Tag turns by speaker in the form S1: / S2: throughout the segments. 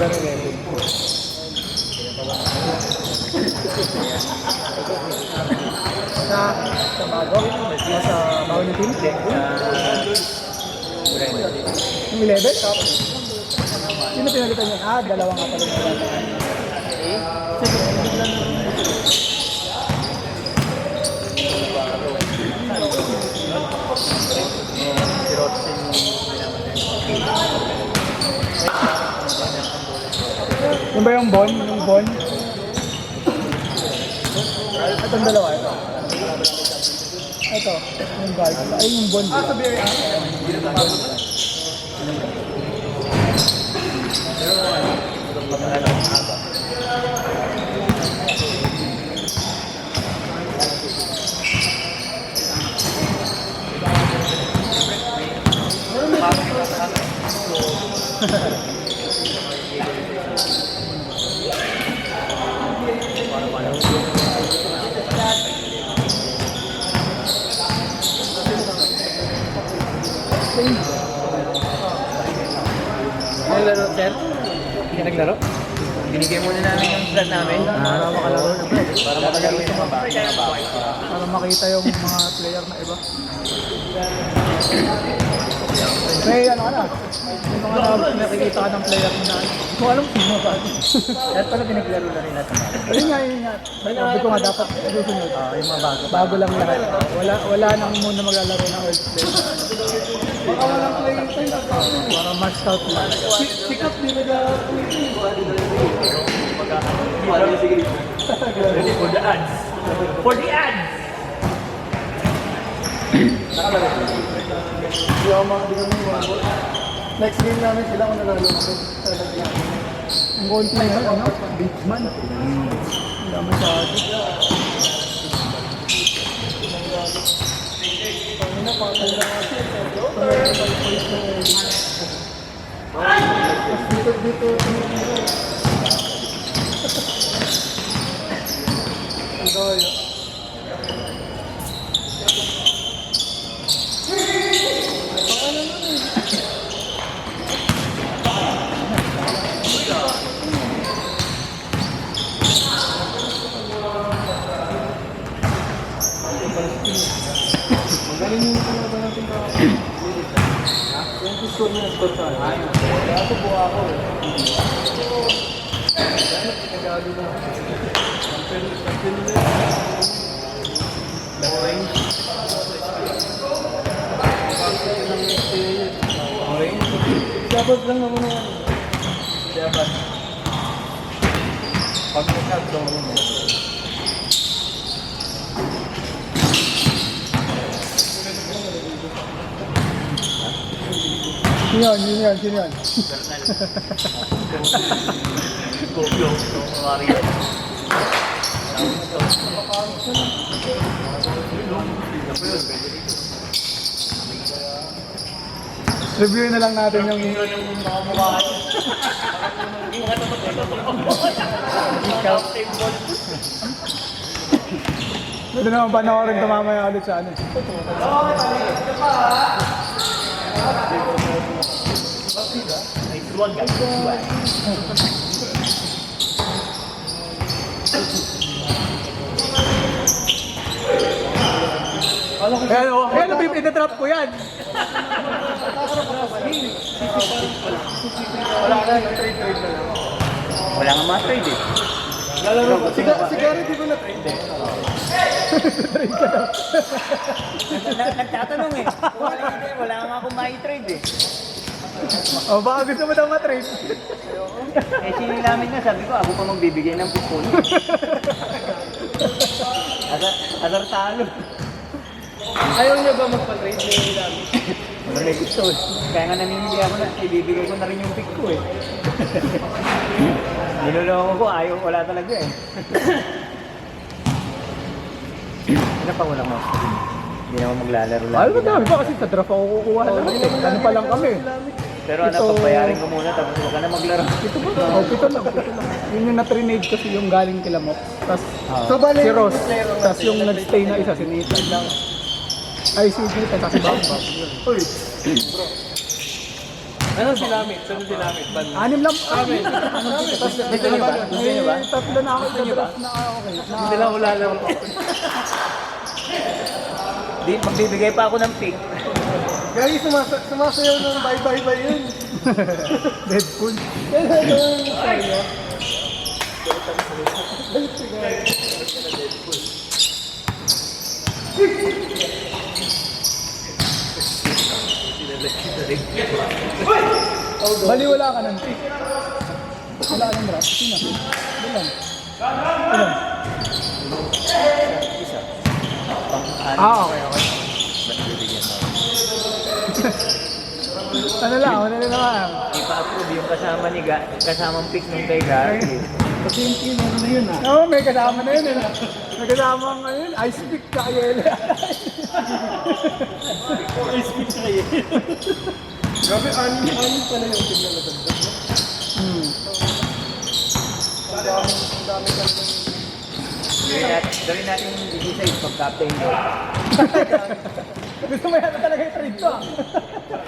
S1: Number 11. Sa bago? O sa bago ng team? Yung 11? Sino pinalitan yun? Ah, dalawa nga pala. Yung ba yung Bon? Yung Bon? Itong dalawa, ito. Ito, yung guard. Ay, yung Bon. Ah, sabi ay
S2: Naglaro, sir? Hindi ka naglaro? Binigay muna namin yung slot namin.
S1: para makalaro na ba?
S2: Para makalaro yung mga bata.
S1: Para makita yung mga player na iba. May ano ka na? May mga nakikita ka ng player na hindi ko alam sino ba?
S2: Lahat pala pinaglaro na rin natin.
S1: Yun nga. Sabi ko nga dapat susunod.
S2: Yung mga bago.
S1: Bago lang lahat. Wala nang muna maglalaro ng old play. Baka walang play time. Para match out lang. Sikat din
S2: Ready for the ads. For the ads!
S1: Next game namin sila kung nanalo ako. Ang goal play na ano? Beachman. Wala masyado. Pangina, patay na kasi. Dito. Magaling yung palaban natin ka. Yung score niya, score ka. Kaya ako buha ako. Nagalo na. Champion nila. Dapat lang naman naman. Dapat. Pag nagkakdo mo mo. Sino yan?
S2: Go. Mario.
S1: Review na lang natin yung pwede naman panoorin ito mamaya ulit sa ano. Kaya itatrap ko yan. Wala na, trade na lang.
S2: Wala nga mga trade eh.
S1: Lalaro ko. Si Gary di ko na-trade eh. Trade ka daw.
S2: Nagtatanong eh. Wala nga akong ma-trade eh.
S1: O baka gusto mo daw ma-trade.
S2: Eh sinilamit nga, sabi ko ako pa magbibigay ng pipon. Asar talo.
S1: Ayaw niya ba magpa-trade na yung nilamit?
S2: Wala may gusto eh. Kaya nga namimili ako na, ibibigay ko na rin yung pick ko eh. Niloloko ko, ayaw, wala talaga eh. Ano pa walang mouse ko din? Hindi naman maglalaro lang.
S1: Ay, madami pa kasi sa draft ako kukuha lang. Ano pa lang kami.
S2: Pero ano, pagbayarin ko muna tapos huwag ka na maglaro.
S1: Ito ba? Oh, pito lang. Yun yung na-trinade kasi yung galing kila Mok. Tapos si Ross. Tapos yung nag-stay na isa, si Nathan lang. Ay, si Nathan, tapos si Bambam. Uy, bro.
S2: Ano sinamit? Saan sinamit?
S1: Anim lang. Anim.
S2: Gusto niyo ba? Gusto niyo ba?
S1: Tatlo na ako sa draft na okay.
S2: Hindi lang wala lang. Di, magbibigay pa ako ng pick.
S3: Gagi, sumasayaw ng bye-bye-bye yun.
S1: Deadpool.
S3: Kaya ano yung sayo?
S1: Bali wala ka ng pick. Wala ka ng draft. Sino? Ilan? Ilan?
S2: Isa.
S1: Okay.
S2: Ba't bibigyan mo?
S1: Ano lang, wala na naman.
S2: Ipa-approve yung kasama ni kasamang pick nung kay Gary.
S3: Kasi yung ano na yun ah.
S1: Oo, may kasama na yun. May kasama ang ano yun, ice pick ka kayela.
S3: Ice cream kayo. Grabe, anim pala yung team na nadagdag. Ang dami talagang...
S2: Gawin natin yung decide pag-captain ko.
S1: Gusto mo yata talaga yung trade to ah.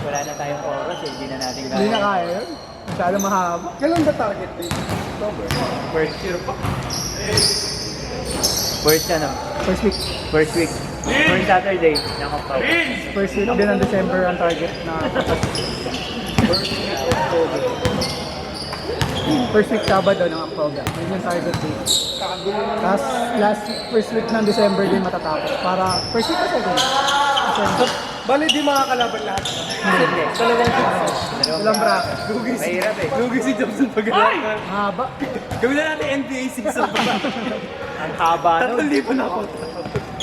S2: Wala na tayong oras eh, hindi na natin kaya.
S1: Hindi na kaya yun. Masyado mahaba.
S3: Kailan ba target date? October.
S2: First year pa. First ano?
S1: First week.
S2: First week. First Saturday ng October.
S1: First week din ng December ang target na
S2: First week ng October.
S1: first week Sabado ng October. Yun yung target date. Tapos first week ng December din matatapos. Para first week kasi din. December.
S3: Bali, di makakalaban lahat.
S2: Hindi.
S3: Dalawang fix.
S1: Walang bracket.
S2: Mahirap eh.
S3: Lugi si Jobson pag
S1: Mahaba.
S3: Gawin na natin NBA season pa.
S2: Ang haba nun.
S3: 3,000 na ako.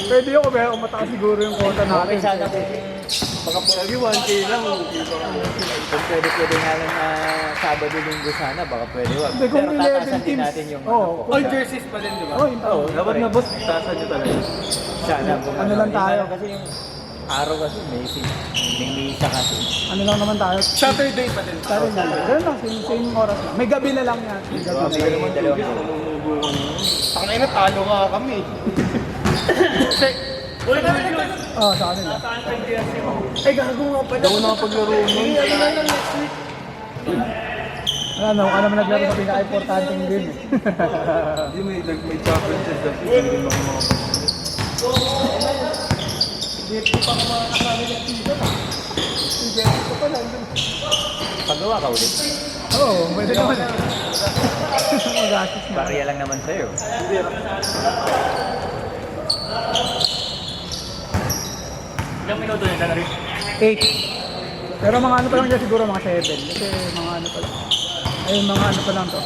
S1: Pwede yun kung mataas siguro yung quota
S2: Okay
S1: natin.
S2: sana kung baka po
S3: Lagi 1K lang.
S2: kung pwede nga lang na Sabado Linggo sana, baka pwede wag.
S1: Hindi, kung
S2: Pero
S1: 11
S2: tatasan din
S1: teams.
S2: natin yung
S1: Oo.
S2: ano po.
S3: All jerseys pa din, di ba?
S1: Oh, yun
S2: Oo,
S3: Dapat na boss, tasan nyo talaga.
S2: Sana kung
S1: Ano lang tayo?
S2: Kasi yung araw kasi may misa kasi.
S1: ano lang naman tayo.
S3: Saturday pa din.
S1: Sorry na. Ganun lang, same oras lang. May gabi na lang yan. May gabi.
S2: May dalawang
S3: Taka na talo nga kami.
S1: Oo, sa kanila.
S3: Ay, gago nga pala. Daw nakapaglaro nun. Ano na lang next week?
S1: Ano ka naman naglaro sa pinaka-importanting game eh.
S3: Hindi, may challenges na hindi mo mga Hindi pa ako makakasali ng season ah. Hindi ko pa nandun.
S2: Pagawa ka ulit.
S1: Oo, pwede naman. Mag-assist na.
S2: Barya lang naman sa'yo. Ilang minuto nila na rin?
S1: 8. Pero mga ano pa lang dyan siguro mga 7. Kasi mga ano pa lang. Ayun, mga ano pa lang to.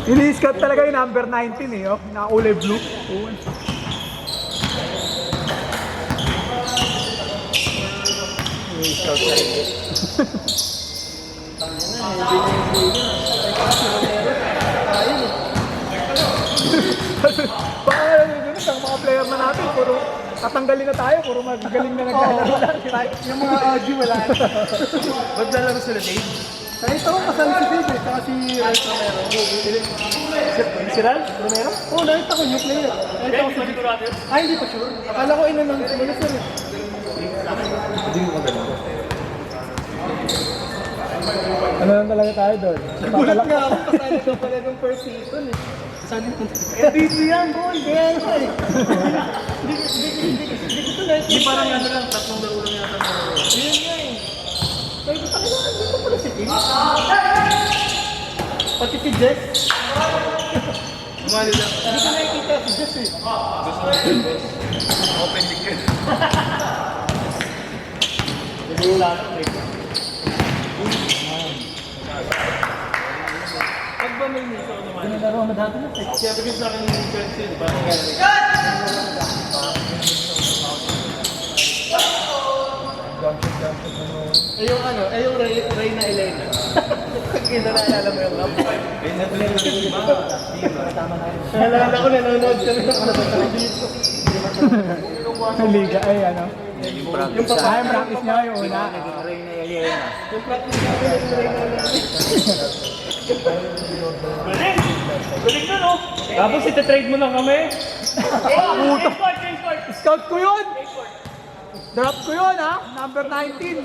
S1: Ini-scout talaga yung number 19 eh, oh. Naka-ulay blue. Oo.
S2: Scout na rin.
S1: Baka ganun, ang mga player na natin, puro tatanggalin na tayo, puro magaling na naglalaro lang.
S3: Yung mga Audi wala na. Ba't lalaro sila, Dave? Kahit ako kasama si Dave eh, saka si Ralph Romero. Si Ralph Romero? Oo, nakita ko new player. Nakita ko si Dave. Ay, hindi pa sure. Akala ko inanong si Melissa eh. Hindi mo maganda.
S1: Ano lang talaga tayo doon?
S3: Nagulat nga ako, kasali ka pala ng first season eh. Sabi ko, MVP yan, boy! Kaya nga eh. Hindi ko ito na. Hindi parang ano lang, tatlong laro lang yata. Yun nga eh. Sabi ko, takilangan dito pala si Kim. Pati si Jess. Umali lang. Hindi ko nakikita si Jess eh. Gusto mo yung boss? Open dig yun. Hindi wala lang eh. Pag ba may nito ako naman? Pinalaro na dati na. Sabi ko sa akin yung question, parang gano'n. Yung ano, yung Ray na Elena. Kinalala mo yung rap. Nalala ko, nanonood kami ng ano dito.
S1: Liga, ay ano.
S2: Yung practice
S1: Ay, practice niya yung una.
S2: Naging ring na Elena.
S3: Yung practice namin ng Ray na Elena. Galing na, no? Tapos itatrade mo lang kami.
S1: Puto. Scout ko yun. Drop ko yun ha. Number 19.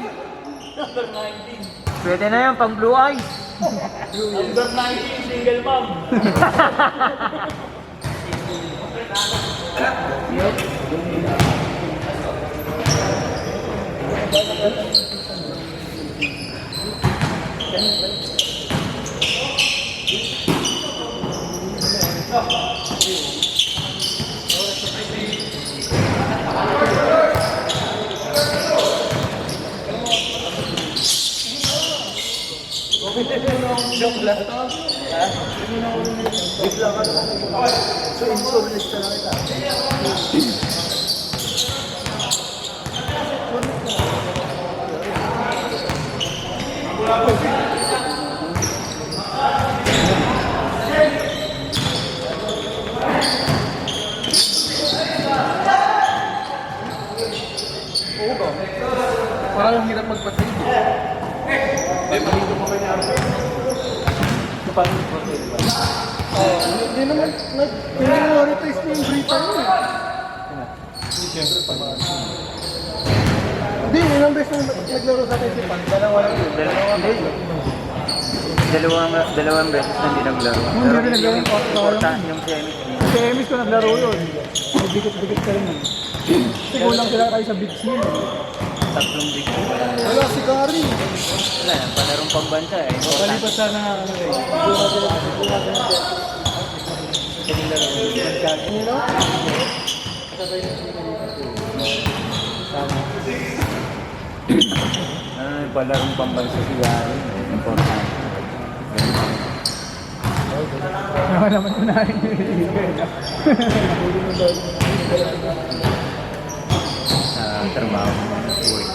S2: Pwede na yan, pang blue eyes.
S3: Number 19, single mom. Joke lang.
S1: Parang ang hirap magpatid. Hindi naman, prioritize mo yung free time mo eh. Hindi, ilang beses na naglaro sa akin si Pan.
S2: Dalawang beses na hindi naglaro.
S1: Hindi rin naglaro yung
S2: Yung semis.
S1: Sa Emis ko naglaro yun. May dikit-dikit ka rin. Kasi kulang sila kayo sa bigs yun.
S2: Tatlong big.
S1: Wala si Gary.
S2: Wala yan, palarong pambansa eh.
S1: Palipat sana ano eh. You know?
S2: Palarong pambansa si Gary. Important.
S1: Naman naman unahin yung illegal.
S2: Sa trabaho mo ng work.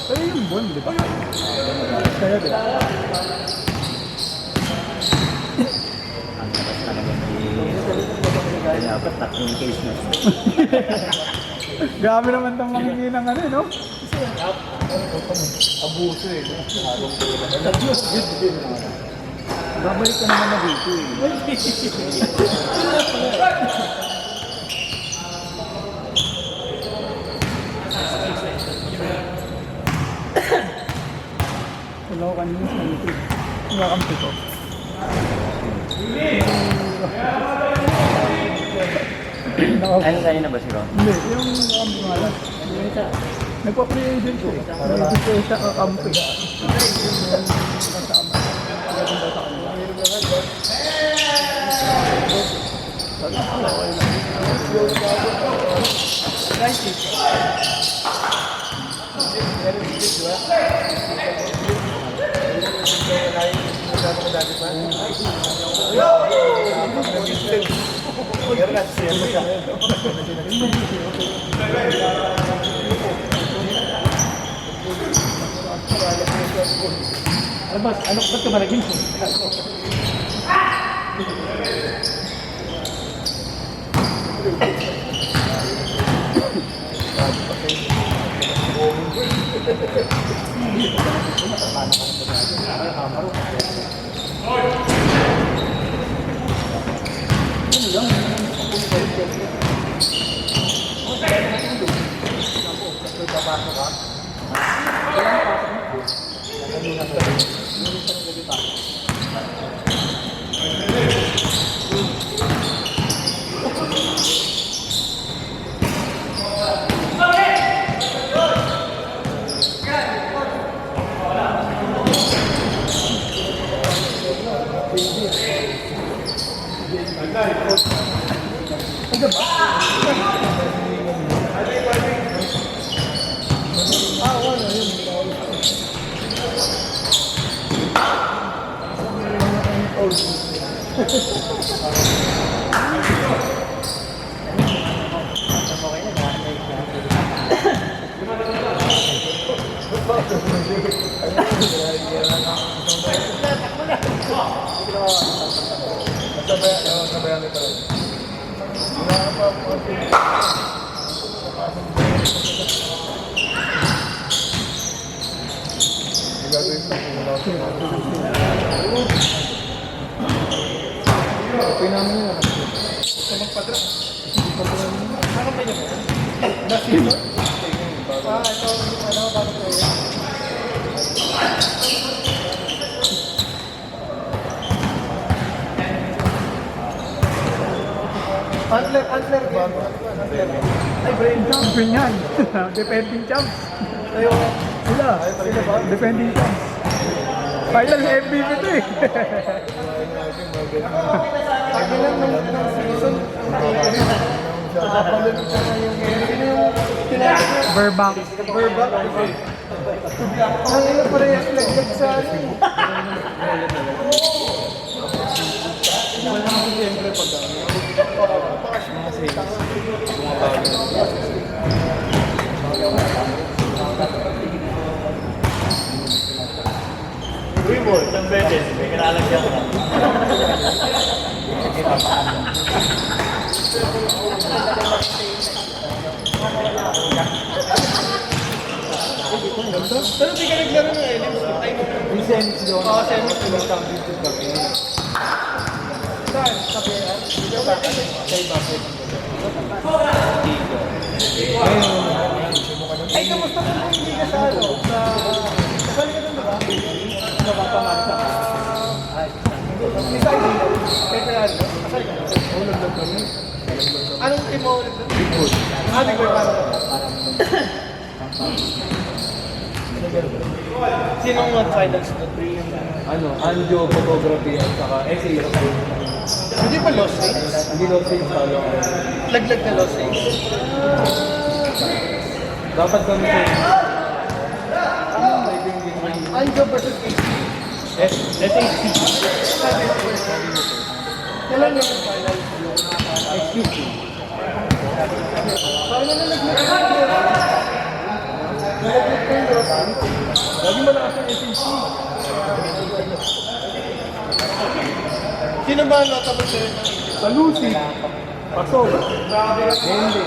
S1: Kaya yung bon, di ba? Kaya di ba?
S2: Ang lakas talaga ni dapat tatlong case na.
S1: Grabe naman itong manginginang ano eh, no?
S3: Abuso eh.
S1: Babalik ka naman na dito eh. Wala ko kanina sa YouTube. Nakakampi ko.
S2: Ano kanina ba si Ron?
S1: Hindi, yung pangalan. Nagpa-free agent ko. Nag-gusto siya kakampi. Kasama. Maganda sa kanila.
S3: Ano ba? Ano ba't ka ba naging?
S1: Sabayan ito. Okay namin yun.
S3: Gusto magpadra. Ano ba yun? Nasito? Ito, ano, bakit ko yun? Antler ba? Antler. Ay, brain jump.
S1: Champion yan. Defending champs.
S3: Ayaw.
S1: Sila.
S3: Sila ba?
S1: Defending champs. Final MVP to eh.
S3: Sabi lang ng season, nakapalunod na yung tinatag na
S1: Verbank.
S3: Verba. Ang ina parehas laglag sa ano eh.
S2: Freeball, isang beses, may kinalagyan ka.
S3: Pero di ka naglaro ng LMs. Ay,
S1: Yung Zenit doon.
S3: Oo, Zenit.
S1: Championship kami.
S3: saan? Sa PL?
S1: Kay Bakit.
S3: Ay, kamusta ka kung hindi ka sa ano? Kasali ka doon, diba?
S1: Napapamanta ka.
S3: Isa hindi. Kaya kaya ano? Kasali ka doon?
S1: Ulog lang kami.
S3: Anong team mo ulit doon? Big Bull. Big Bull, paano ka? Sinong mag-finals doon?
S1: Ano, Anjo Photography at saka SAO.
S3: Hindi pa lost rates?
S1: Hindi daw sa install.
S3: Laglag na lost rates?
S1: Dapat kami sa
S3: Anjo versus AC.
S1: SAC.
S3: Kailan yung finals?
S1: Excuse me.
S3: Parang nalaglag na nalaglag na yung lost rates.
S1: Lagi malakas ang SAC.
S3: Sino ba ang notable sa rin?
S1: Salusi. Pasol. Hindi.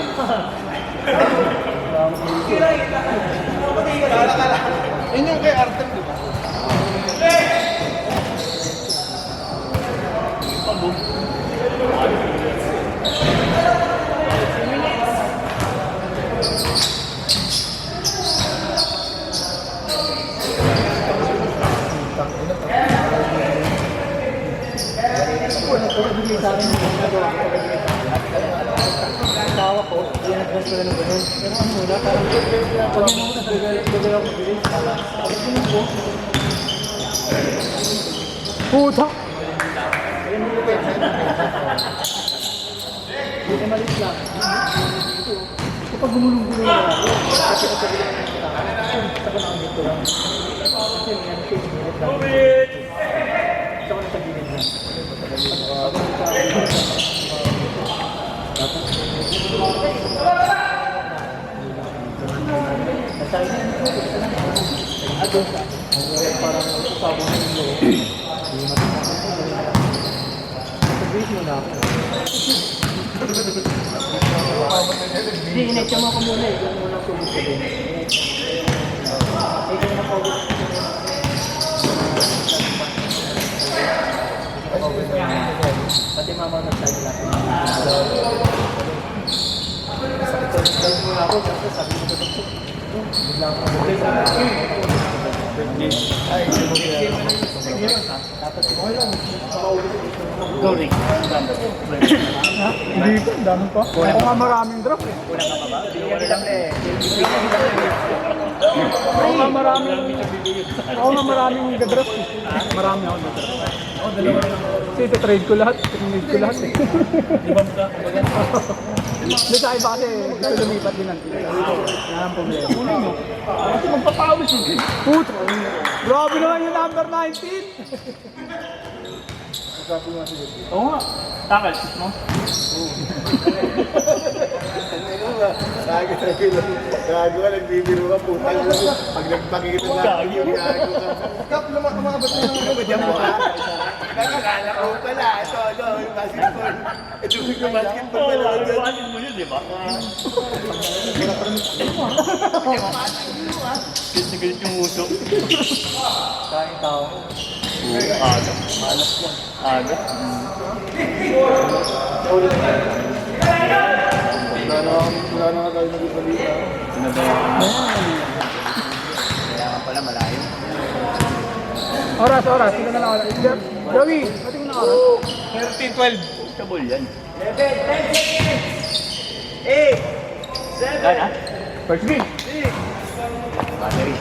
S3: Yun yung kay Artem, di ba?
S1: Tawa ko, i-advance ko na ng ganun. Pero ano muna, parang pag yun muna, gagal ako mabilis. Puta! Hindi ka malis lang. Kapag gumulong-gulong na ako, kasi kasabi lang ng tao, saka na ang dito lang. Kasi may ano siya, minute lang. Saka na sa gilid lang. Parang usapang ng loob. Sabihin mo na ako. Hindi, inetya mo ako muna eh. Yung unang tubig ko din. Ikaw na po. Pati mama na tayo lahat. Sakit mo na ako. Kasi sabi mo ko ito. Bigla ako.
S2: Goring.
S1: Hindi ko, dami pa. Ako nga maraming drop eh.
S2: Kulang ka pa ba? Binigyan lang eh.
S1: Ako nga maraming gadrap eh. Marami ako gadrap. Kasi ito-trade ko lahat. Trade ko lahat eh.
S2: Ibang ka.
S1: Hindi sa iba kasi gusto lumipat din ang tila. Yan ang problema. Ulo mo. Kasi magpapawis yun. Puto. Grabe naman yung number 19.
S2: Oo nga. Takal, sit mo.
S3: Gago ka, nagbibiro ka, putang lang. Pag nagpakita na, gago ka. Kap, umabot na naman. Diyan mo ka. Nakakala ko pala. Ito, basketball. Ito yung basketball na lang.
S1: Iwanin mo yun, di ba? Galit yung uso. Kain tao. Agap. Alas lang. Agap.
S3: Wala na tayo nag-ibalita.
S2: Kailangan pala malayo.
S3: Oras. Sino na lang oras? Joey, pati mo na oras.
S1: 13-12. Sabol yan. 8! 7! Gana?
S3: First game.
S1: Battery.